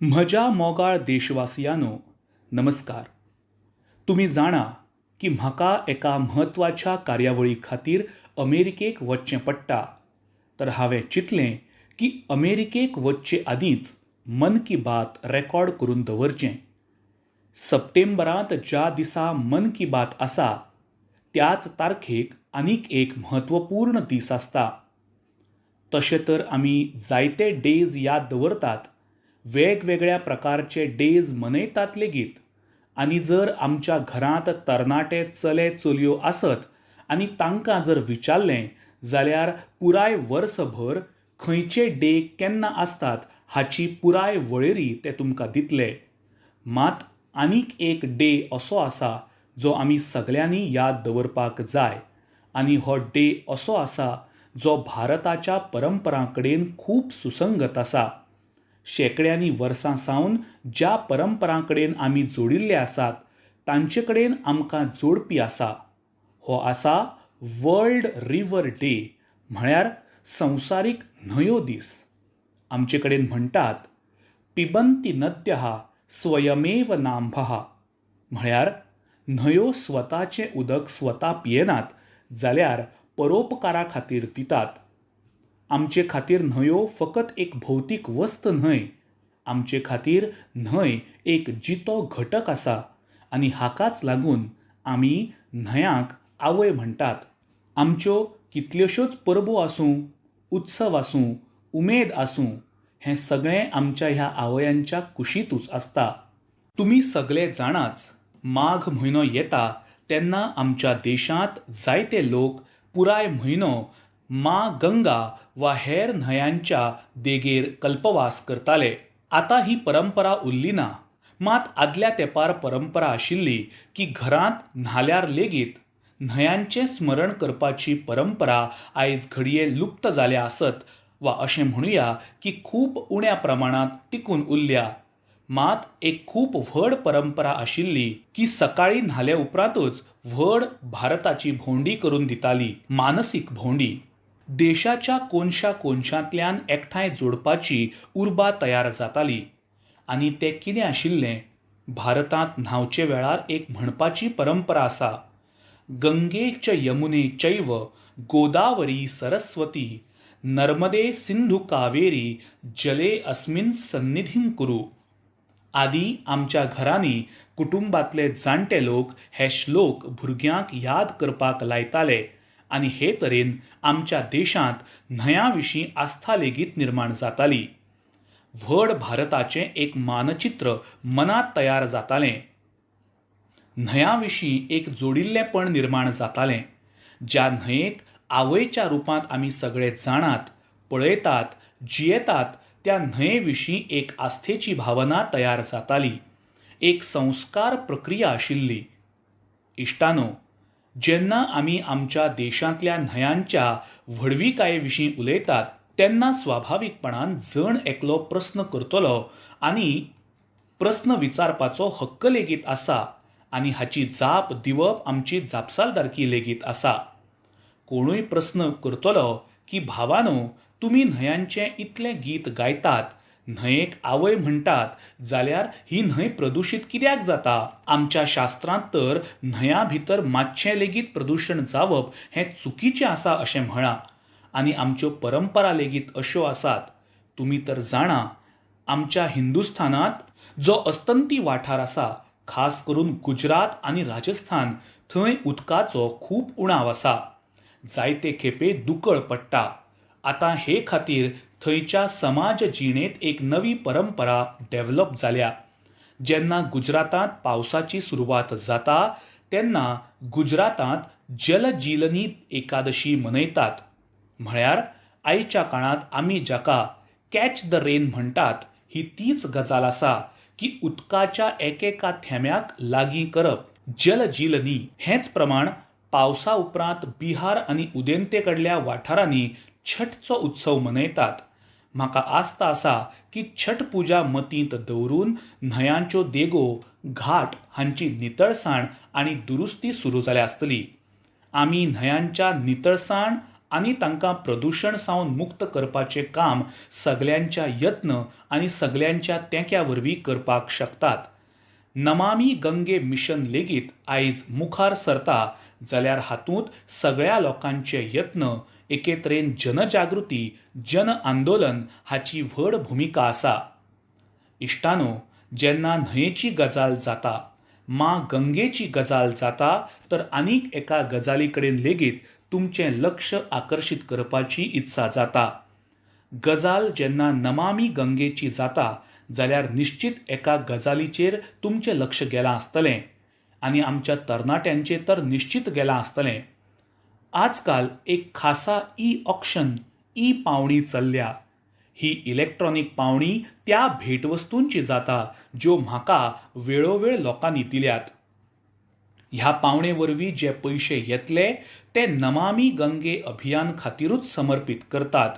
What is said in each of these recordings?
म्हज्या मोगाळ देशवासियांनो नमस्कार. तुम्ही जाणा की म्हाका एका म्हत्वाच्या कार्यावळी खातीर अमेरिकेक वचचें पडटा, तर हांवें चिंतलें की अमेरिकेक वचचे आदींच मन की बात रेकॉर्ड करून दवरचें. सप्टेंबरांत ज्या दिसा मन की बात आसा त्याच तारखेक आनीक एक म्हत्वपूर्ण दीस आसता. तशें तर आमी जायते डेज याद दवरतात, वेगवेगळ्या प्रकारचे डेज मनयतात लेगीत. आनी जर आमच्या घरांत तरणाटे चले चलयो आसत आनी तांकां जर विचारलें जाल्यार पुराय वर्सभर खंयचे डे केन्ना आसतात हाची पुराय वळेरी ते तुमकां दितले. मात आनीक एक डे असो आसा जो आमी सगळ्यांनी याद दवरपाक जाय आनी हो डे असो आसा जो भारताच्या परंपरांकडेन खूब सुसंगत आसा. शेंकड्यांनी वर्सां सावन ज्या परंपरांकडेन आमी जोडिल्ले आसात तांचे कडेन आमकां जोडपी आसा. हो आसा वर्ल्ड रिवर डे, म्हळ्यार संवसारीक न्हंयो दीस. आमचे कडेन म्हणटात पिबन्ति नद्यः स्वयमेव नांभः, म्हळ्यार न्हंयो स्वताचें उदक स्वता पियेनात जाल्यार परोपकारा खातीर दितात. आमचे खातीर न्हंयो फकत एक भौतीक वस्त न्हय, आमचे खातीर न्हंय एक जितो घटक आसा आनी हाकाच लागून आमी न्हंयांक आवय म्हणटात. आमच्यो कितल्योश्योच परबो आसूं, उत्सव आसूं, उमेद आसूं, हें सगळें आमच्या ह्या आवयांच्या कुशींतूच आसता. तुमी सगळे जाणाच माघ म्हयनो येता तेन्ना आमच्या देशांत जायते लोक पुराय म्हयनो माँ गंगा वा हेर न्हंयांच्या देगेर कल्पवास करताले. आतां ही परंपरा उरली ना, मात आदल्या तेंपार परंपरा आशिल्ली की घरांत न्हाल्यार लेगीत न्हंयांचें स्मरण करपाची परंपरा आयज घडये लुप्त जाल्या आसत वा अशें म्हणुया की खूब उण्या प्रमाणांत टिकून उरल्या. मात एक खूब व्हड परंपरा आशिल्ली की सकाळीं न्हाले उपरांतूच व्हड भारताची भोंवडी करून दिताली, मानसीक भोंवडी. देशाच्या कोनशा कोनशांतल्यान एकठांय जोडपाची उर्बा तयार जाताली. आनी तें कितें आशिल्लें? भारतांत न्हांवचे वेळार एक म्हणपाची परंपरा आसा, गंगे च यमुने चैव गोदावरी सरस्वती नर्मदे सिंधू कावेरी जले अस्मिन् सन्निधिं कुरु. आदी आमच्या घरांनी कुटुंबातले जाणटे लोक हे श्लोक भुरग्यांक याद करपाक लायताले आनी हे तरेन आमच्या देशांत न्हंयां विशीं आस्था लेगीत निर्माण जाताली. व्हड भारताचें एक मानचित्र मनांत तयार जातालें. न्हंयां विशीं एक जोडिल्लेपण निर्माण जातालें. ज्या न्हंयेक आवयच्या रुपांत आमी सगळे जाणात, पळयतात, जियेतात त्या न्हंये विशीं एक आस्थेची भावना तयार जाताली. एक संस्कार प्रक्रिया आशिल्ली. इश्टानो, जेन्ना आमी आमच्या देशांतल्या न्हंयांच्या व्हडविकाये विशीं उलयतात तेन्ना स्वाभाविकपणान जण एकलो प्रस्न करतलो आनी प्रस्न विचारपाचो हक्क लेगीत आसा आनी हाची जाप दिवप आमची जापसालदारकी लेगीत आसा. कोणूय प्रस्न करतलो की भावानो, तुमी न्हंयांचें इतलें गीत गायतात, न्हंयेक आवय म्हणटात, जाल्यार ही न्हंय प्रदुशीत कित्याक जाता? आमच्या शास्त्रांत तर न्हंयां भितर मातशें लेगीत प्रदुशण जावप हें चुकीचें आसा अशें म्हणा. आनी आमच्यो परंपरा लेगीत अश्यो आसात. तुमी तर जाणा, आमच्या हिंदुस्थानांत जो अस्तंती वाठार आसा, खास करून गुजरात आनी राजस्थान, थंय उदकाचो खूब उणाव आसा. जायते खेपे दुकळ पडटा. आतां हे खातीर थंयच्या समाज जिणेंत एक नवी परंपरा डेव्हलप जाल्या. जेन्ना गुजरातांत पावसाची सुरवात जाता तेन्ना गुजरातांत जलजीलनी एकादशी मनयतात. म्हळ्यार आयच्या काळांत आमी जाका कॅच द रेन म्हणटात, ही तीच गजाल आसा की उदकाच्या एकेका थेंब्याक लागीं करप. जलजीलनी हेंच प्रमाण पावसा उपरांत बिहार आनी उदेंते कडल्या वाठारांनी छठचो उत्सव मनयतात. म्हाका आस्त आसा की छठ पुजा मतींत दवरून न्हंयांच्यो देगो, घाट हांची नितळसाण आनी दुरुस्ती सुरू जाल्या आसतली. आमी न्हंयांच्या नितळसाण आनी तांकां प्रदुशण सावन मुक्त करपाचें काम सगल्यांच्या यत्न आनी सगल्यांच्या तेंक्या वरवीं करपाक शकतात. नमामी गंगे मिशन लेगीत आयज मुखार सरता जाल्यार हातूंत सगळ्या लोकांचे यत्न, एके तरेन जनजागृती, जन आंदोलन हाची व्हड भुमिका आसा. इश्टानो, जेन्ना न्हंयेची गजाल जाता, मां गंगेची गजाल जाता, तर आनीक एका गजाली कडेन लेगीत तुमचें लक्ष आकर्शीत करपाची इत्सा जाता. गजाल जेन्ना नमामी गंगेची जाता जाल्यार निश्चित एका गजालीचेर तुमचें लक्ष गेलां आसतलें, आनी आमच्या तरणाट्यांचेर तर निश्चित गेलां आसतलें. आजकाल एक खासा ऑक्शन, पावणी चल्ल्या. ही इलेक्ट्रॉनिक पावणी त्या भेटवस्तूंची जाता ज्यो म्हाका वेळोवेळ लोकांनी दिल्यात. ह्या पावणे वरवीं जे पयशे येतले ते नमामी गंगे अभियान खातीरूच समर्पीत करतात.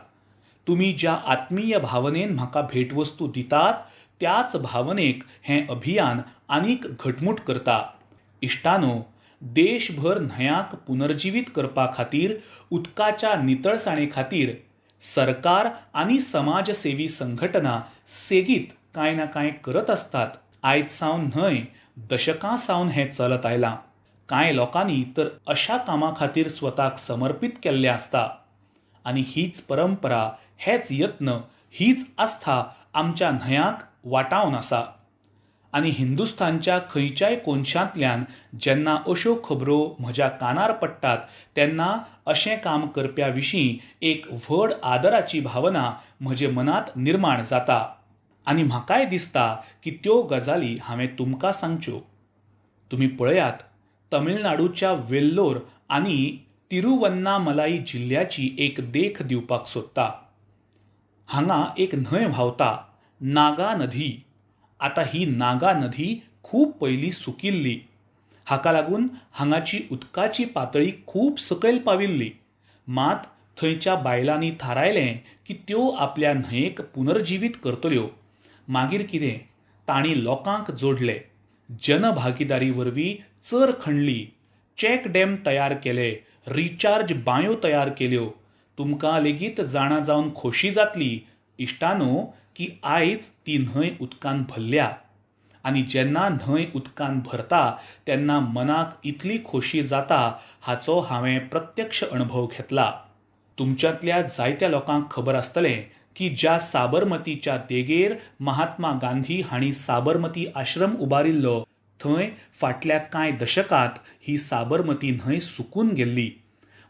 तुमी ज्या आत्मीय भावनेन म्हाका भेटवस्तू दितात त्याच भावनेक हें अभियान आनीक घटमूट करता. इश्टानो, देशभर न्हंयांक पुनर्जिवीत करपा खातीर, उदकाच्या नितळसाणे खातीर सरकार आनी समाजसेवी संघटना सेगीत कांय ना कांय करत असतात. आयज सावन न्हय, दशकां सावन हें चलत आयलां. कांय लोकांनी तर अशा कामां खातीर स्वताक समर्पीत केल्लें आसता. आनी हीच परंपरा, हेच यत्न, हीच आस्था आमच्या न्हंयांक वाटावन आसा. आनी हिंदुस्थानच्या खंयच्याय कोनशांतल्यान जेन्ना अश्यो खबरो म्हज्या कानार पडटात तेन्ना अशें काम करप्या विशीं एक व्हड आदराची भावना म्हजे मनांत निर्माण जाता. आनी म्हाकाय दिसता की त्यो गजाली हांवें तुमकां सांगच्यो. तुमी पळयात, तमिळनाडूच्या वेल्लोर आनी तिरुवन्नामलाई जिल्ल्याची एक देख दिवपाक सोदता. हांगा एक न्हंय व्हांवता, नागा नदी. आतां ही नागा नदी खूब पयलीं सुकिल्ली. हाका लागून हांगाची उदकाची पातळी खूब सकयल पाविल्ली. मात थंयच्या बायलांनी थारायलें की त्यो आपल्या न्हंयेक पुनर्जिवीत करतल्यो. मागीर कितें? तांणी लोकांक जोडले. जनभागीदारी वरवीं चर खणली, चॅक डॅम तयार केले, रिचार्ज बांयो तयार केल्यो. तुमकां लेगीत जाणा जावन खोशी जातली, इश्टानो, की आयज ती न्हंय उदकान भरल्या. आनी जेन्ना न्हंय उदकान भरता तेन्ना मनाक इतली खोशी जाता हाचो हांवें प्रत्यक्ष अणभव घेतला. तुमच्यांतल्या जायत्या लोकांक खबर आसतलें की ज्या साबरमतीच्या देगेर महात्मा गांधी हांणी साबरमती आश्रम उबारिल्लो, थंय फाटल्या कांय दशकांत ही साबरमती न्हंय सुकून गेल्ली.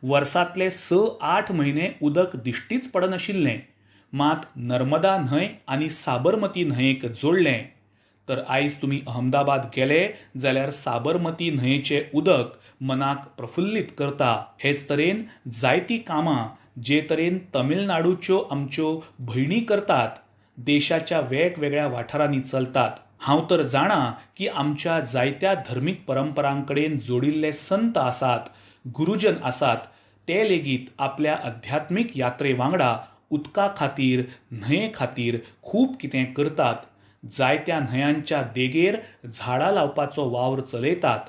वर्सांतले 6-8 म्हयने उदक दिश्टीच पडनाशिल्लें. मात नर्मदा न्हंय आनी साबरमती न्हंयेक जोडलें. तर आयज तुमी अहमदाबाद गेले जाल्यार साबरमती न्हंयेचें उदक मनाक प्रफुल्लीत करता. हेच तरेन जायतीं कामां जे तरेन तमिळनाडूच्यो आमच्यो भयणी करतात, देशाच्या वेगवेगळ्या वाठारांनी चलतात. हांव तर जाणां की आमच्या जायत्या धर्मीक परंपरांकडेन जोडिल्ले संत आसात, गुरुजन आसात, ते लेगीत आपल्या अध्यात्मीक यात्रे वांगडा उदका खातीर, न्हंये खातीर खूब कितें करतात. जायत्या न्हंयांच्या देगेर झाडां लावपाचो वावर चलयतात,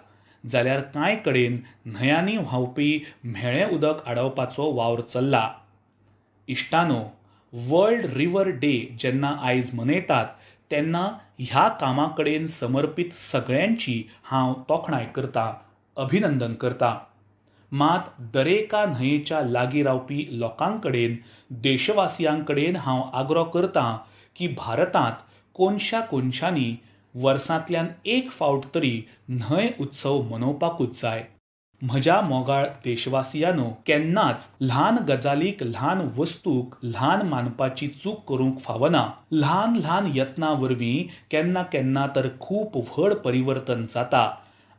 जाल्यार कांय कडेन न्हंयांनी व्हांवपी म्हेळें उदक आडोवपाचो वावर चल्ला. इश्टानो, वर्ल्ड रिवर डे जेन्ना आयज मनयतात तेन्ना ह्या कामां कडेन समर्पीत सगळ्यांची हांव तोखणाय करतां, अभिनंदन करतां. मात दरेका न्हंयेच्या लागीं रावपी लोकां कडेन, देशवासियां कडेन हांव आग्रो करतां की भारतांत कोनशा कोनशांनी वर्सांतल्यान एक फावट तरी न्हंय उत्सव मनोवपाकूच जाय. म्हज्या मोगाळ देशवासियांनो, केन्नाच ल्हान गजालीक, ल्हान वस्तूक ल्हान मानपाची चूक करूंक फावना. ल्हान ल्हान यत्नां वरवीं केन्ना केन्ना तर खूब व्हड परिवर्तन जाता.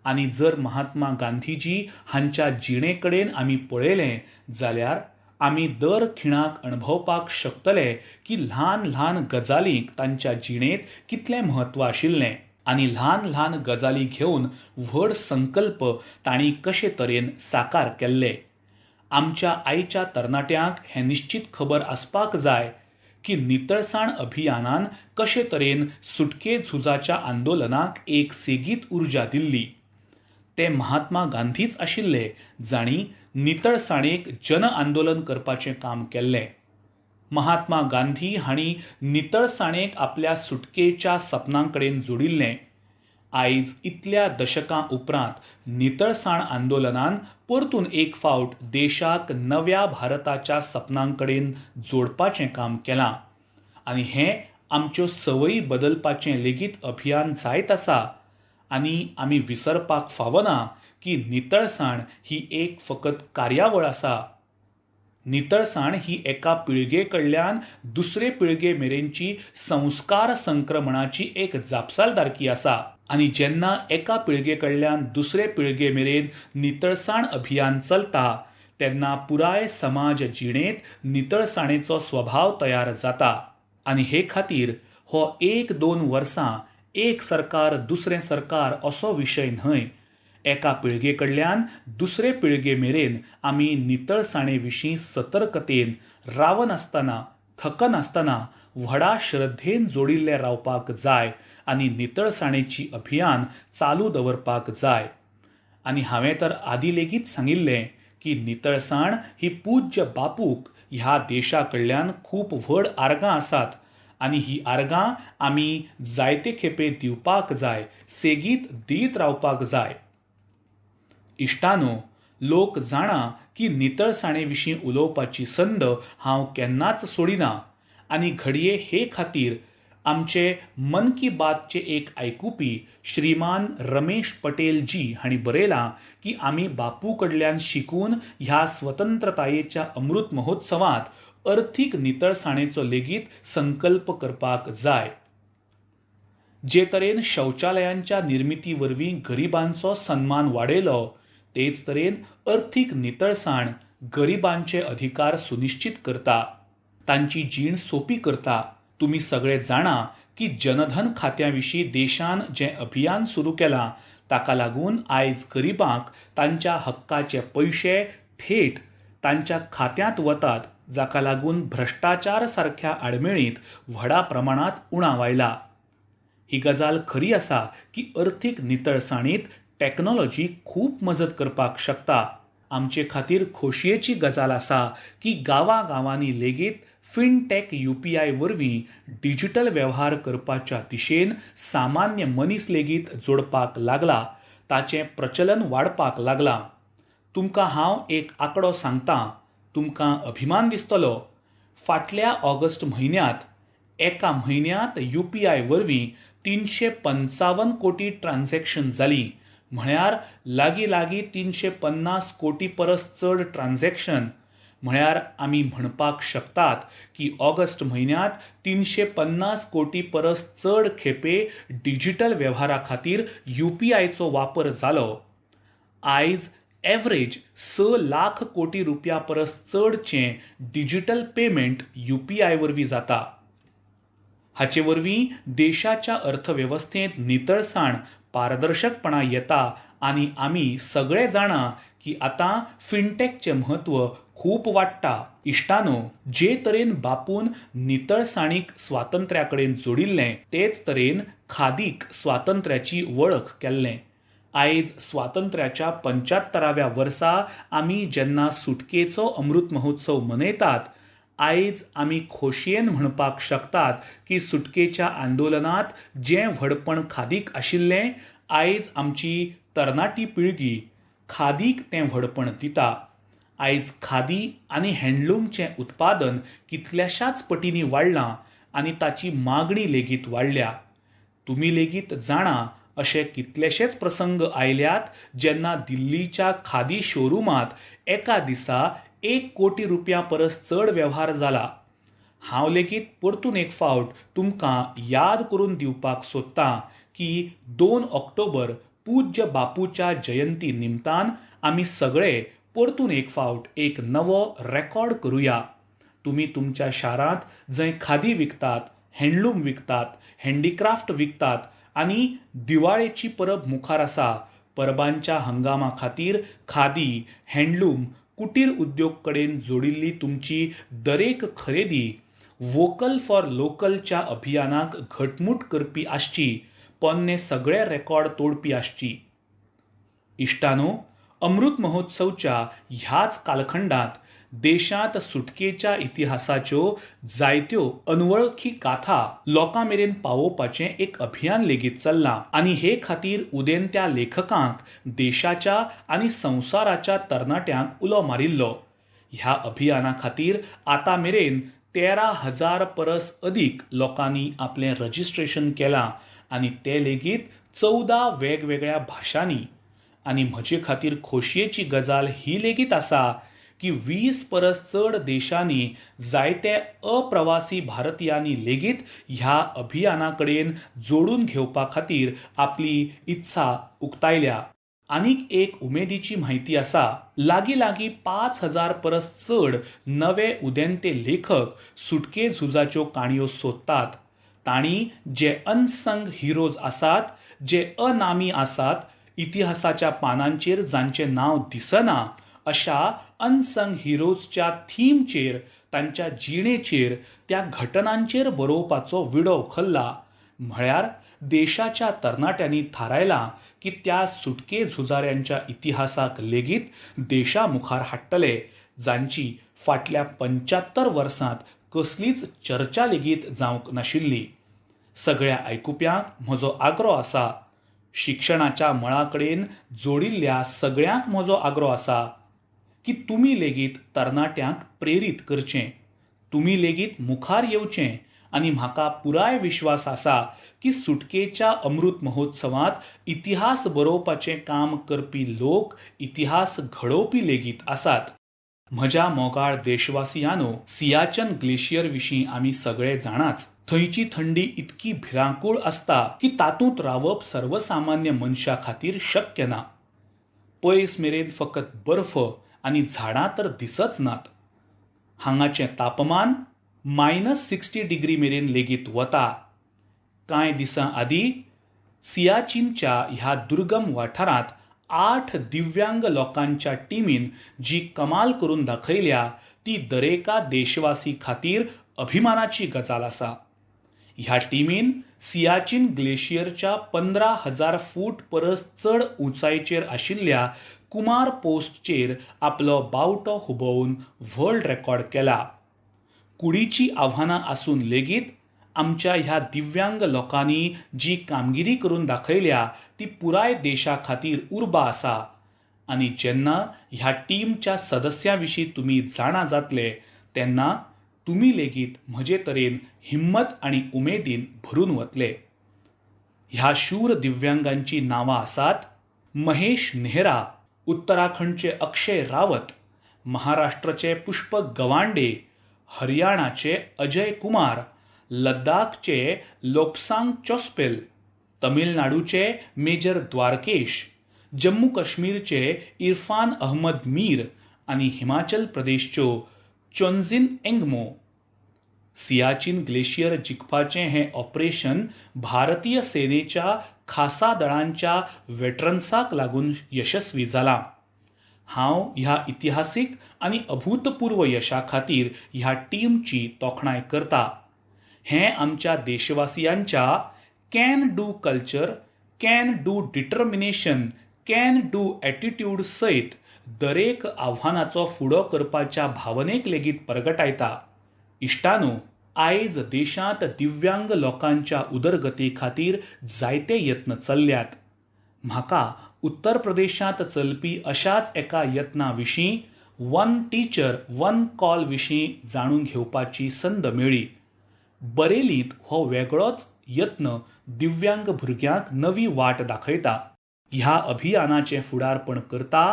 आनी जर महात्मा गांधीजी हांच्या जिणे कडेन आमी पळयलें जाल्यार आमी दर खिणाक अणभवपाक शकतले की ल्हान ल्हान गजालींक तांच्या जिणेंत कितलें म्हत्व आशिल्लें. आनी ल्हान ल्हान गजाली घेवन व्हड संकल्प तांणी कशे तरेन साकार केल्ले. आमच्या आयच्या तरणाट्यांक हें निश्चित खबर आसपाक जाय की नितळसाण अभियानान कशे तरेन सुटके झुजाच्या आंदोलनाक एक सेगीत उर्जा दिल्ली. ते महात्मा गांधीच आशिल्ले जाणी नितळसाणेक जन आंदोलन करपाचें काम केल्लें. महात्मा गांधी हांणी नितळसाणेक आपल्या सुटकेच्या सपनां कडेन जोडिल्लें. आयज इतल्या दशकां उपरांत नितळसाण आंदोलनान परतून एक फावट देशाक नव्या भारताच्या सपनां कडेन जोडपाचें काम केलां. आनी हें आमच्यो संवयी बदलपाचें लेगीत अभियान जायत आसा. आनी आमी विसरपाक फावना की नितळसाण ही एक फकत कार्यावळ आसा. नितळसाण ही एका पिळगे कडल्यान दुसरे पिळगे मेरेनची संस्कार संक्रमणाची एक जापसालदारकी आसा. आनी जेन्ना एका पिळगे कडल्यान दुसरे पिळगे मेरेन नितळसाण अभियान चलता तेन्ना पुराय समाज जिणेंत नितळसाणेचो स्वभाव तयार जाता. आनी हे खातीर हो 1-2 वर्सां एक सरकार दुसरें सरकार असो विशय न्हय. एका पिळगे कडल्यान दुसरे पिळगे मेरेन आमी नितळसाणे विशीं सतर्कतेन रावनासतना थकनासतना व्हडा श्रद्धेन जोडिल्ले रावपाक जाय आनी नितळसाणेची अभियान चालू दवरपाक जाय. आनी हांवें तर आदीं लेगीत सांगिल्लें की नितळसाण ही पूज्य बापूक ह्या देशा कडल्यान खूब व्हड आर्गां आसात आनी ही आर्गां आमी जायते खेपे दिवपाक जाय, सेगीत दीत रावपाक जाय. इश्टानो, लोक जाणा की नितळसाणे विशीं उलोवपाची संद हांव केन्नाच सोडिना. आनी घडये हे खातीर आमचे मन की बातचे एक आयकुपी श्रीमान रमेश पटेल जी हांणी बरयलां की आमी बापू कडल्यान शिकून ह्या स्वतंत्रतायेच्या अमृत महोत्सवांत अर्थीक नितळसाणेचो लेगीत संकल्प करपाक जाय. जे तरेन शौचालयांच्या निर्मिती वरवीं गरिबांचो सन्मान वाडयलो तेच तरेन अर्थीक नितळसाण गरिबांचे अधिकार सुनिश्चित करता, तांची जीण सोपी करता. तुमी सगळे जाणा की जनधन खात्या विशीं देशान जें अभियान सुरू केलां ताका लागून आयज गरिबांक तांच्या हक्काचे पयशे थेट तांच्या खात्यांत वतात, जाका लागून भ्रश्टाचार सारक्या आडमेळींत व्हडा प्रमाणांत उणाव आयला. ही गजाल खरी आसा की अर्थीक नितळसाणींत टॅक्नॉलॉजी खूब मजत करपाक शकता. आमचे खातीर खोशयेची गजाल आसा की गांवांनी लेगीत फिनटॅक UPI वरवीं डिजिटल वेव्हार करपाच्या दिशेन सामान्य मनीस लेगीत जोडपाक लागला, ताचें प्रचलन वाडपाक लागलां. तुमकां हांव एक आंकडो सांगतां, तुमकां अभिमान दिसतलो. फाटल्या ऑगस्ट म्हयन्यांत एका म्हयन्यांत UPI वरवीं 355 कोटी ट्रान्झॅक्शन जालीं. म्हळ्यार लागीं 350 कोटी परस चड ट्रान्झॅक्शन. म्हळ्यार आमी म्हणपाक शकतात की ऑगस्ट म्हयन्यांत 350 कोटी परस चड खेपे डिजिटल वेव्हारा खातीर UPIचो वापर जालो. आयज एव्हरेज 6 लाख कोटी रुपया परस चडचें डिजिटल पेमेंट UPI वरवीं जाता. हाचे वरवीं देशाच्या अर्थवेवस्थेंत नितळसाण पारदर्शकपणा येता आनी आमी सगळे जाणा की आतां फिनटॅकचें म्हत्व खूब वाडटा. इश्टानो, जे तरेन बापून नितळसाणीक स्वातंत्र्या कडेन जोडिल्लें तेच तरेन खादीक स्वातंत्र्याची वळख केल्लें. आयज स्वातंत्र्याच्या 75व्या वर्सा आमी जेन्ना सुटकेचो अमृत महोत्सव मनयतात, आयज आमी खोशयेन म्हणपाक शकतात की सुटकेच्या आंदोलनांत जें व्हडपण खादीक आशिल्लें, आयज आमची तरणाटी पिळगी खादीक तें व्हडपण दिता. आयज खादी आनी हँडलूमचें उत्पादन कितल्याशाच पटींनी वाडलां आनी ताची मागणी लेगीत वाडल्या. तुमी लेगीत जाणा अशे कितलेशेच प्रसंग आयल्यात जेन्ना दिल्लीच्या खादी शोरूमांत एका दिसा 1 कोटी रुपया परस चड वेव्हार जाला. हांव लेगीत परतून एक फावट तुमकां याद करून दिवपाक सोदतां की 2 ऑक्टोबर पूज्य बापूच्या जयंती निमतान आमी सगळे परतून एक फावट एक नवो रेकॉर्ड करुया. तुमी तुमच्या शारांत जंय खादी विकतात, हँडलूम विकतात, हँडीक्राफ्ट विकतात आनी दिवाळेची परब मुखार आसा, परबांच्या हंगामा खातीर खादी, हँडलूम, कुटीर उद्योग कडेन जोडिल्ली तुमची दरेक खरेदी वोकल फॉर लोकलच्या अभियानाक घटमूट करपी आसची, पोन्ने सगळे रेकॉर्ड तोडपी आसची. इश्टानो, अमृत महोत्सवच्या ह्याच कालखंडात देशांत सुटकेच्या इतिहासाच्यो जायत्यो अनवळखी गाथा लोकां मेरेन पावोवपाचें एक अभियान लेगीत चल्लां आनी हे खातीर उदेंत्या लेखकांक देशाच्या आनी संवसाराच्या तरणाट्यांक उलो मारिल्लो. ह्या अभियाना खातीर आतां मेरेन 13,000 परस अदीक लोकांनी आपलें रजिस्ट्रेशन केलां आनी ते लेगीत 14 वेगवेगळ्या भाशांनी. आनी म्हजे खातीर खोशयेची गजाल ही लेगीत आसा की 20 परस चड देशांनी जायते अप्रवासी भारतीयांनी लेगीत ह्या अभियाना कडेन जोडून घेवपा खातीर आपली इत्सा उक्तायल्या. आनीक एक उमेदीची म्हायती आसा. लागीं 5,000 परस चड नवे उदेंते लेखक सुटके झुजाच्यो काणयो सोदतात. तांणी जे अनसंग हिरोज आसात, जे अनामी आसात, इतिहासाच्या पानांचेर जांचें नांव दिसना, अशा अनसंग हिरोजच्या थीमचेर, तांच्या जिणेचेर, त्या घटनांचेर बरोवपाचो विडो उखल्ला. म्हळ्यार देशाच्या तरणाट्यांनी थारायलां की त्या सुटके झुजाऱ्यांच्या इतिहासाक लेगीत देशा मुखार हाडटले, जांची फाटल्या 75 वर्सांत कसलीच चर्चा लेगीत जावंक नाशिल्ली. सगळ्या आयकुप्यांक म्हजो आग्रो आसा. शिक्षणाच्या मळा कडेन जोडिल्ल्या सगळ्यांक म्हजो आग्रो आसा की तुमी लेगीत तरणाट्यांक प्रेरीत करचें, तुमी लेगीत मुखार येवचें आनी म्हाका पुराय विश्वास आसा की सुटकेच्या अमृत महोत्सवांत इतिहास बरोवपाचें काम करपी लोक इतिहास घडोवपी लेगीत आसात. म्हज्या मोगाळ देशवासियांनो, सियाचन ग्लेशियर विशीं आमी सगळे जाणाच. थंयची थंडी इतकी भिरांकूळ आसता की तातूंत रावप सर्वसामान्य मनशा खातीर शक्य ना. पयस मेरेन फकत बर्फ आनी झाडां तर दिसच नात. हांगाचें तापमान -60 डिग्री मेरेन लेगीत वता. कांय दिसां आदीं सियाचीनच्या ह्या दुर्गम वाठारांत 8 दिव्यांग लोकांच्या टीमीन जी कमाल करून दाखयल्या ती दरेका देशवासी खातीर अभिमानाची गजाल आसा. ह्या टीमीन सियाचीन ग्लेशियरच्या 15,000 फूट परस चड उंचायेचेर आशिल्ल्या कुमार पोस्टचेर आपलो बावटो हुबोवन वर्ल्ड रेकॉर्ड केला. कुडीची आव्हानां आसून लेगीत आमच्या ह्या दिव्यांग लोकांनी जी कामगिरी करून दाखयल्या ती पुराय देशा खातीर उर्बा आसा. आनी जेन्ना ह्या टीमच्या सदस्यां विशीं तुमी जाणा जातले तेन्ना तुमी लेगीत म्हजे तरेन हिम्मत आनी उमेदीन भरून वतले. ह्या शूर दिव्यांगांची नांवां आसात: महेश नेहरा, उत्तराखंडचे अक्षय रावत, महाराष्ट्राचे पुष्पक गवांडे, हरियाणाचे अजय कुमार, लद्दाखचे लोपसांग चोस्पेल, तमिळनाडूचे मेजर द्वारकेश, जम्मू काश्मीरचे इरफान अहमद मीर आनी हिमाचल प्रदेशच्यो चोन्झिन एंगमो. सियाचीन ग्लेशियर जिखपाचें हें ऑपरेशन भारतीय सेनेच्या खासा दळांच्या वेटरन्साक लागून यशस्वी जालां. हांव ह्या इतिहासीक आनी अभूतपूर्व यशा खातीर ह्या टीमची तोखणाय करता. हें आमच्या देशवासियांच्या can do culture, can do determination, can do attitude सयत दरेक आव्हानाचो फुडो करपाच्या भावनेक लेगीत परगटायता. इश्टानो, आयज देशांत दिव्यांग लोकांच्या उदरगती खातीर जायते यत्न चल्ल्यात. म्हाका उत्तर प्रदेशांत चलपी अशाच एका यत्ना विशीं, वन टीचर वन कॉल विशीं जाणून घेवपाची संद मेळ्ळी. बरेलींत हो वेगळोच यत्न दिव्यांग भुरग्यांक नवी वाट दाखयता. ह्या अभियानाचें फुडारपण करता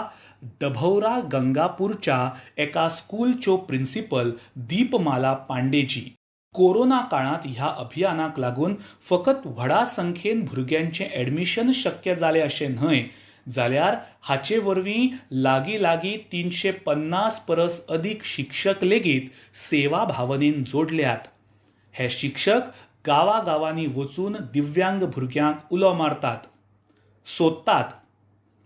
डभौरा गंगापूरच्या एका स्कूलच्यो प्रिन्सिपल दीपमाला पांडेजी. कोरोना काळांत ह्या अभियानाक लागून फकत व्हडा संख्येन भुरग्यांचें ऍडमिशन शक्य जालें अशें न्हय, जाल्यार हाचे वरवीं लागीं 350 परस अदीक शिक्षक लेगीत सेवा भावनेन जोडल्यात. हे शिक्षक गांवांनी वचून दिव्यांग भुरग्यांक उलो मारतात, सोदतात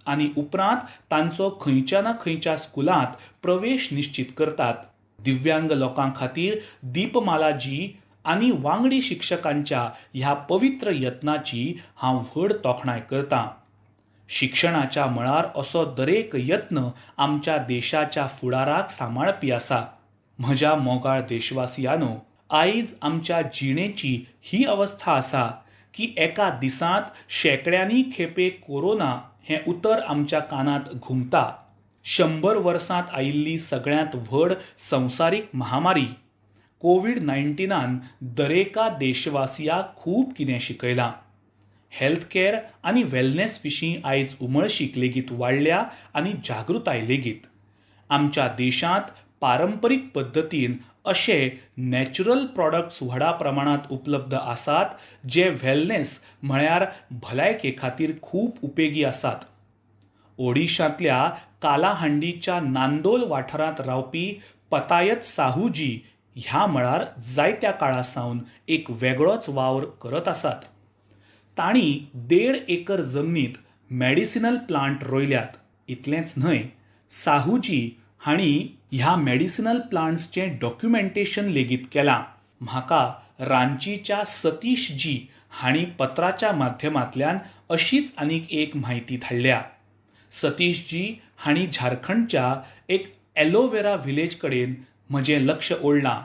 आनी उपरांत तांचो खंयच्या ना खंयच्या स्कुलांत प्रवेश निश्चित करतात. दिव्यांग लोकां खातीर दीपमालाजी आनी वांगडी शिक्षकांच्या ह्या पवित्र यत्नाची हांव व्हड तोखणाय करतां. शिक्षणाच्या मळार असो दरेक यत्न आमच्या देशाच्या फुडाराक सांबाळपी आसा. म्हज्या मोगाळ देशवासियांनो, आयज आमच्या जिणेची ही अवस्था आसा की एका दिसांत शेकड्यांनी खेपे कोरोना हें उतर आमच्या कानांत घुमता. 100 वर्सांत आयिल्ली सगळ्यांत व्हड संवसारीक महामारी कोविड-19 दरेका देशवासियाक खूब कितें शिकयलां. हेल्थ कॅर आनी वेलनेस विशीं आयज उमळशीक लेगीत वाडल्या आनी जागृताय लेगीत. आमच्या देशांत पारंपरीक पद्दतीन अशे नॅचरल प्रॉडक्ट्स व्हडा प्रमाणांत उपलब्ध आसात जे वेलनेस म्हळ्यार भलायके खातीर खूब उपेगी आसात. ओडिशांतल्या कालाहांडीच्या नांदोल वाठारांत रावपी पतायत साहूजी ह्या मळार जायत्या काळा सावन एक वेगळोच वावर करत आसात. तांणी 1.5 एकर जमनीत मेडिसिनल प्लांट रोयल्यात. इतलेंच न्हय, साहूजी हांणी ह्या मेडिसिनल प्लांट्सचें डॉक्युमेंटेशन लेगीत केलां. म्हाका रांचीच्या सतीश जी हांणी पत्राच्या माध्यमांतल्यान अशीच आनीक एक म्हायती धाडल्या. सतीश जी हांणी झारखंडच्या एक एलोवेरा विलेज कडेन म्हजें लक्ष ओडलां.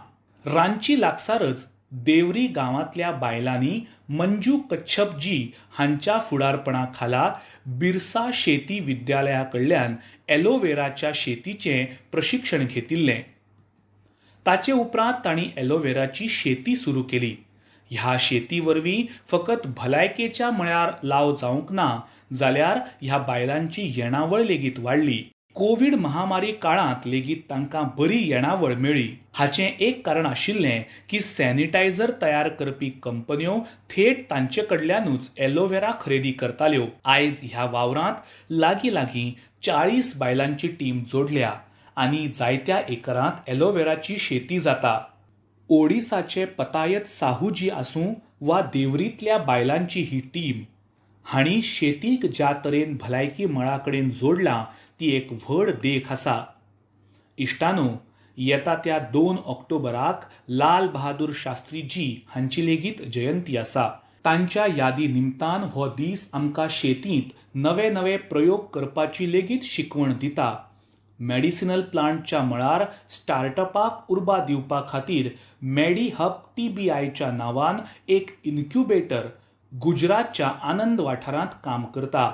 रांची लागसारच देवरी गांवांतल्या बायलांनी मंजू कच्छप जी हांच्या फुडारपणा खाला बिरसा शेती विद्यालया कडल्यान एलोवेराच्या शेतीचें प्रशिक्षण घेतिल्लें. ताचे उपरांत तांणी एलोवेराची शेती सुरू केली. ह्या शेती वरवीं फकत भलायकेच्या मळार लाव जावंक ना, जाल्यार ह्या बायलांची येणावळ लेगीत वाडली. कोविड महामारी काळांत लेगीत तांकां बरी येणावळ मेळ्ळी. हाचें एक कारण आशिल्लें की सॅनिटायझर तयार करपी कंपन्यो थेट तांचे कडल्यानूच एलोवेरा खरेदी करताल्यो. आयज ह्या वावरांत लागीं 40 बायलांची टीम जोडल्या आनी जायत्या एकरांत एलोवेराची शेती जाता. ओडिसाचे पतायत साहूजी आसूं वा देवरींतल्या बायलांची ही टीम, हांणी शेतीक ज्या तरेन भलायकी मळा कडेन जोडलां ती एक व्हड देख आसा. इश्टानो, येता त्या 2 ऑक्टोबराक लाल बहादूर शास्त्री जी हांची लेगीत जयंती आसा. तांच्या यादी निमतान हो दीस आमकां शेतींत नवे नवे प्रयोग करपाची लेगीत शिकवण दिता. मेडिसिनल प्लांटच्या मळार स्टार्टअपाक उर्बा दिवपा खातीर मेडीहब TBIच्या नांवान एक इन्क्युबेटर गुजरातच्या आनंद वाठारांत काम करता.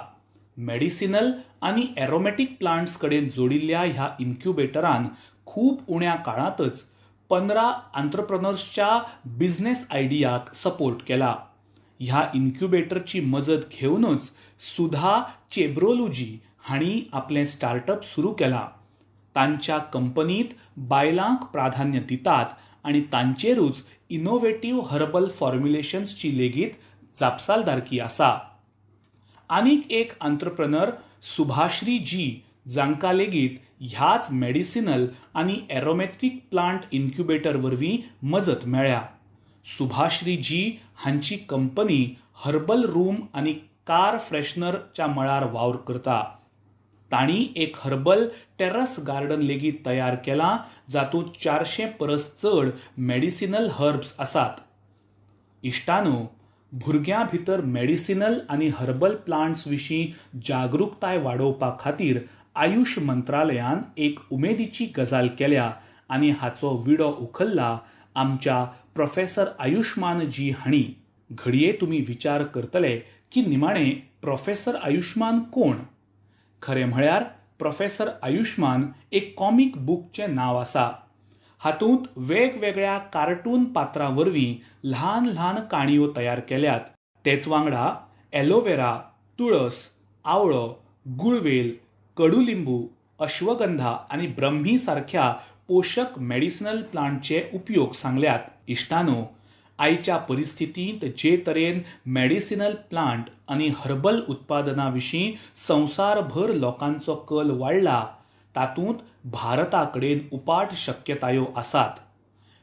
मेडिसिनल आनी एरोमॅटिक प्लांट्स कडेन जोडिल्ल्या ह्या इन्क्युबेटरान खूब उण्या काळांतच 15 एंटरप्रेन्योर्सच्या बिझनेस आयडियाक सपोर्ट केला. ह्या इन्क्युबेटरची मजत घेवनूच सुधा चेब्रोलूजी हांणी आपलें स्टार्टअप सुरू केलां. तांच्या कंपनींत बायलांक प्राधान्य दितात आनी तांचेरूच इनोव्हेटिव्ह हर्बल फॉर्म्युलेशन्सची लेगीत जापसालदारकी आसा. आनीक एक एंटरप्रेन्योर सुभाश्री जी, जांकां लेगीत ह्याच मेडिसिनल आनी एरोमॅटिक प्लांट इन्क्युबेटर वरवीं मजत मेळ्ळ्या. सुभाश्री जी हांची कंपनी हर्बल रूम आनी कार फ्रेशनरच्या मळार वावर करता. तांणी एक हर्बल टेरस गार्डन लेगीत तयार केलां जातूंत 400 परस चड मेडिसिनल हर्ब्स आसात. इश्टानो, भुरग्यां भितर मेडिसिनल आनी हर्बल प्लांट्स विशीं जागरूकताय वाडोवपा खातीर आयुष मंत्रालयान एक उमेदीची गजाल केल्या आनी हाचो विडो उखल्ला आमच्या प्रोफेसर आयुष्मान जी हांणी. घडये तुमी विचार करतले की निमाणें प्रोफेसर आयुष्मान कोण? खरें म्हळ्यार प्रोफेसर आयुष्मान एक कॉमिक बूकचें नांव आसा. हातूंत वेगवेगळ्या कार्टून पात्रां वरवीं ल्हान ल्हान काणयो तयार केल्यात. तेच वांगडा एलोवेरा, तुळस, आवळो, गुळवेल, कडुलिंबू, अश्वगंधा आनी ब्रह्मी सारख्या पोशक मेडिसिनल प्लांटचे उपयोग सांगल्यात. इश्टानो, आयच्या परिस्थितींत जे तरेन मेडिसिनल प्लांट आनी हर्बल उत्पादनां विशीं संवसारभर लोकांचो कल वाडला, तातूंत भारता कडेन उपाट शक्यतायो आसात.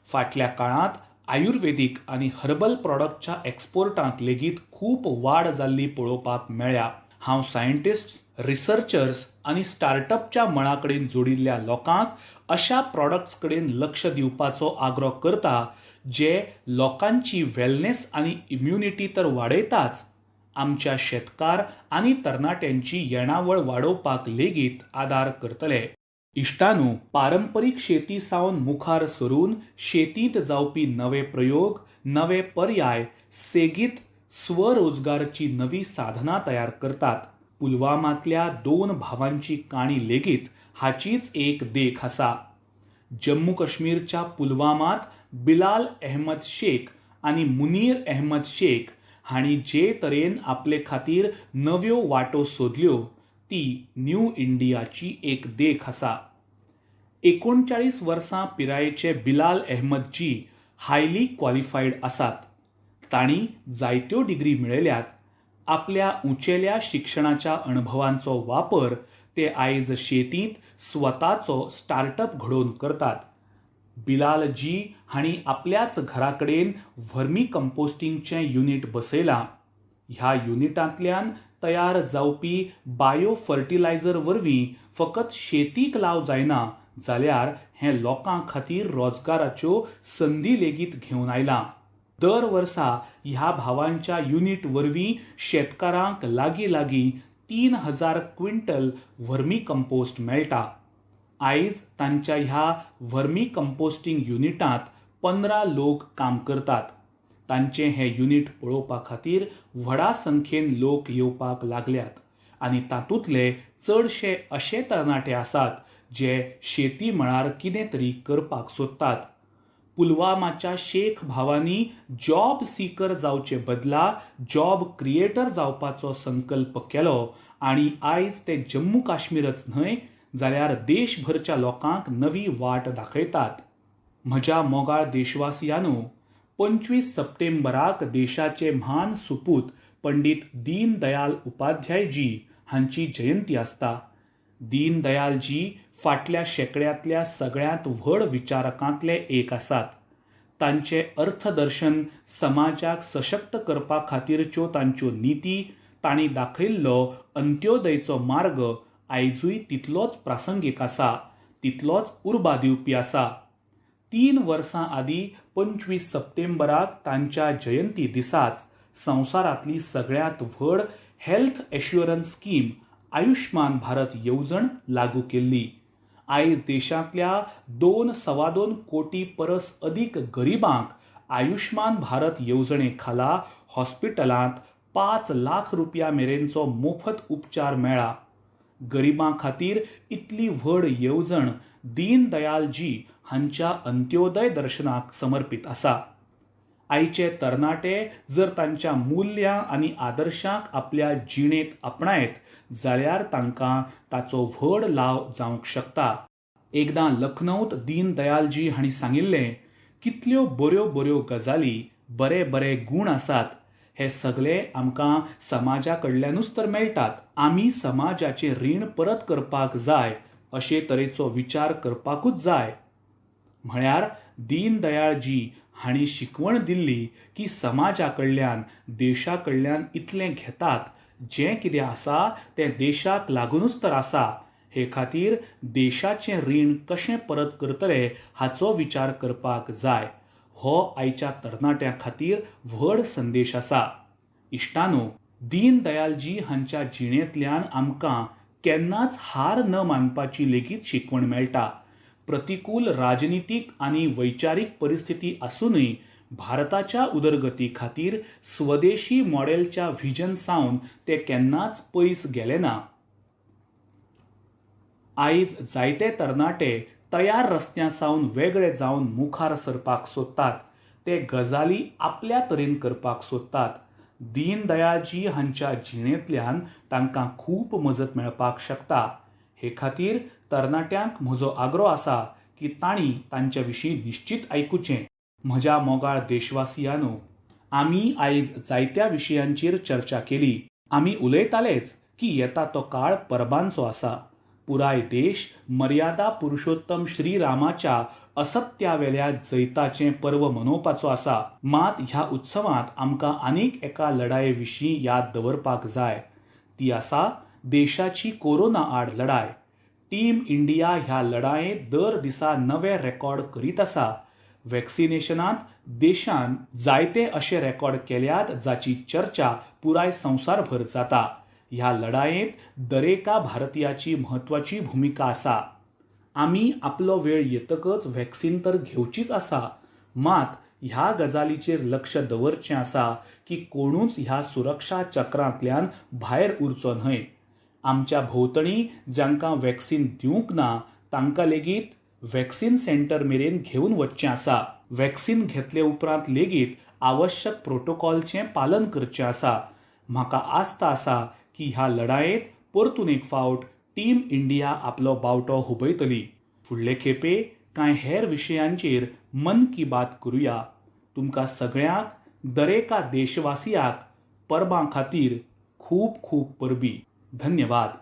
फाटल्या काळांत आयुर्वेदीक आनी हर्बल प्रॉडक्टच्या एक्सपोर्टांत लेगीत खूब वाड जाल्ली पळोवपाक मेळ्ळ्या. हांव सायंटिस्ट्स, रिसर्चर्स आनी स्टार्टअपच्या मळा कडेन जोडिल्ल्या लोकांक अशा प्रॉडक्ट्स कडेन लक्ष दिवपाचो आग्रो करता जे लोकांची वेलनेस आनी इम्युनिटी तर वाडयताच, आमच्या शेतकार आनी तरणाट्यांची येणावळ वाडोवपाक लेगीत आदार करतले. इश्टानू, पारंपरीक शेती सावन मुखार सरून शेतींत जावपी नवे प्रयोग, नवे पर्याय सेगीत स्वरोजगाराची नवी साधनां तयार करतात. पुलवामांतल्या 2 भावांची काणी लेगीत हाचीच एक देख आसा. जम्मू काश्मीरच्या पुलवामांत बिलाल अहमद शेख आनी मुनीर अहमद शेख हांणी जे तरेन आपले खातीर नव्यो वाटो सोदल्यो ती न्यू इंडियाची एक देख आसा. 39 वर्सां पिरायेचे बिलाल अहमदजी हायली क्वॉलिफायड आसात. तांणी जायत्यो डिग्री मेळयल्यात. आपल्या उंचेल्या शिक्षणाच्या अणभवांचो वापर ते आयज शेतींत स्वताचो स्टार्टअप घडोवन करतात. बिलालजी हांणी आपल्याच घराकडेन व्हर्मी कंपोस्टिंगचें युनिट बसयलां. ह्या युनिटांतल्यान तयार जावपी बायो फर्टिलायझर वरवीं फकत शेतीक लाव जायना जाल्यार हें लोकां खातीर रोजगाराच्यो संदी लेगीत घेवन आयलां. दर वर्सा ह्या भावांच्या युनिट वरवीं शेतकारांक लागीं 3000 क्विंटल व्हर्मी कंपोस्ट मेळटा. आयज तांच्या ह्या व्हर्मी कंपोस्टिंग युनिटांत 15 लोक काम करतात. तांचें हें युनिट पळोवपा खातीर व्हडा संख्येन लोक येवपाक लागल्यात आनी तातूंतले चडशे अशे तरणाटे आसात जे शेती मळार कितें तरी करपाक सोदतात. पुलवामाच्या शेख भावांनी जॉब सीकर जावचे बदला जॉब क्रिएटर जावपाचो संकल्प केलो आनी आयज ते जम्मू काश्मीरच न्हय जाल्यार देशभरच्या लोकांक नवी वाट दाखयतात. म्हज्या मोगाळ देशवासियांनो, 25 सप्टेंबराक देशाचे म्हान सुपूत पंडीत दीनदयाल उपाध्यायजी हांची जयंती आसता. दीनदयालजी फाटल्या शेंकड्यांतल्या सगळ्यांत व्हड विचारकांतले एक आसात. तांचें अर्थदर्शन, समाजाक सशक्त करपा खातीरच्यो तांच्यो निती, तांणी दाखयल्लो अंत्योदयचो मार्ग आयजूय तितलोच प्रासंगीक आसा, तितलोच उर्बा दिवपी आसा. 3 वर्सां आदीं 25 सप्टेंबराक तांच्या जयंती दिसाच संवसारांतली सगळ्यांत व्हड health assurance scheme Ayushman Bharat येवजण लागू केल्ली. आयज देशांतल्या 2.25 कोटी परस अदीक गरिबांक आयुष्मान भारत येवजणे खाला हॉस्पिटलांत 5 लाख रुपया मेरेनचो मोफत उपचार मेळ्ळा. गरिबां खातीर इतली व्हड येवजण दीनदयालजी हांच्या अंत्योदय दर्शनाक समर्पीत आसा. आयचे तरणाटे जर तांच्या मुल्यां आनी आदर्शांक आपल्या जिणेंत आपणायत जाल्यार तांकां ताचो व्हड लाव जावंक शकता. एकदां लखनौत दीनदयालजी हांणी सांगिल्लें, कितल्यो बऱ्यो बऱ्यो गजाली, बरे बरे गूण आसात, हे सगळे आमकां समाजा कडल्यानूच तर मेळटात. आमी समाजाचें रीण परत करपाक जाय अशे तरेचो विचार करपाकूच जाय. म्हळ्यार दीनदयाळजी हांणी शिकवण दिल्ली की समाजा कडल्यान, देशा कडल्यान इतलें घेतात, जें कितें आसा तें देशाक लागूनच तर आसा. हे खातीर देशाचें रीण कशें परत करतले हाचो विचार करपाक जाय. हो आयच्या तरणाट्यां खातीर व्हड संदेश आसा. इश्टानो, दीनदयालजी हांच्या जिणेंतल्यान आमकां केन्नाच हार न मानपाची लेगीत शिकवण मेळटा. प्रतिकूल राजनितीक आनी वैचारीक परिस्थिती आसूनय भारताच्या उदरगती खातीर स्वदेशी मॉडेलच्या व्हिजन सावन ते केन्नाच पयस गेले ना. आयज जायते तरणाटे तयार रस्त्यां सावन वेगळे जावन मुखार सरपाक सोदतात. ते गजाली आपल्या तरेन करपाक सोदतात. दीनदयाळजी हांच्या जिणेंतल्यान तांकां खूब मजत मेळपाक शकता. हे खातीर तरणाट्यांक म्हजो आग्रो आसा की तांणी तांच्या विशीं निश्चीत आयकुचें. म्हज्या मोगाळ देशवासियांनो, आमी आयज जायत्या विशयांचेर चर्चा केली. आमी उलयतालेच की येता तो काळ परबांचो आसा. पुराय देश मर्यादा पुरुषोत्तम श्रीरामाच्या असत्यावेल्या जैताचें पर्व मनोवपाचो आसा. मात ह्या उत्सवांत आमकां आनीक एका लढाये विशीं याद दवरपाक जाय. ती आसा देशाची कोरोना आड लढाय. टीम इंडिया ह्या लढायेंत दर दिसा नवे रेकॉर्ड करीत आसा. वॅक्सिनेशनांत देशान जायते अशे रेकॉर्ड केल्यात जाची चर्चा पुराय संवसारभर जाता. ह्या लढायेंत दरेका भारतीयाची म्हत्वाची भुमिका आसा. आमी आपलो वेळ येतकच वॅक्सिन तर घेवचीच आसा, मात ह्या गजालीचेर लक्ष दवरचें आसा की कोणूच ह्या सुरक्षा चक्रांतल्यान भायर उरचो न्हय. आमच्या भोंवतणी जांकां वॅक्सिन दिवंक ना तांकां लेगीत वॅक्सिन सेंटर मेरेन घेवन वचचें आसा. वॅक्सिन घेतले उपरांत लेगीत आवश्यक प्रोटोकॉलचें पालन करचें आसा. म्हाका आस्त आसा की ह्या लढायेंत परतून एक फावट टीम इंडिया आपलो बावटो हुबयतली. फुडले खेपे कांय हेर विशयांचेर मन की बात करुया. तुमकां सगळ्यांक, दरेका देशवासियाक परबां खातीर खूब खूब परबीं. धन्यवाद.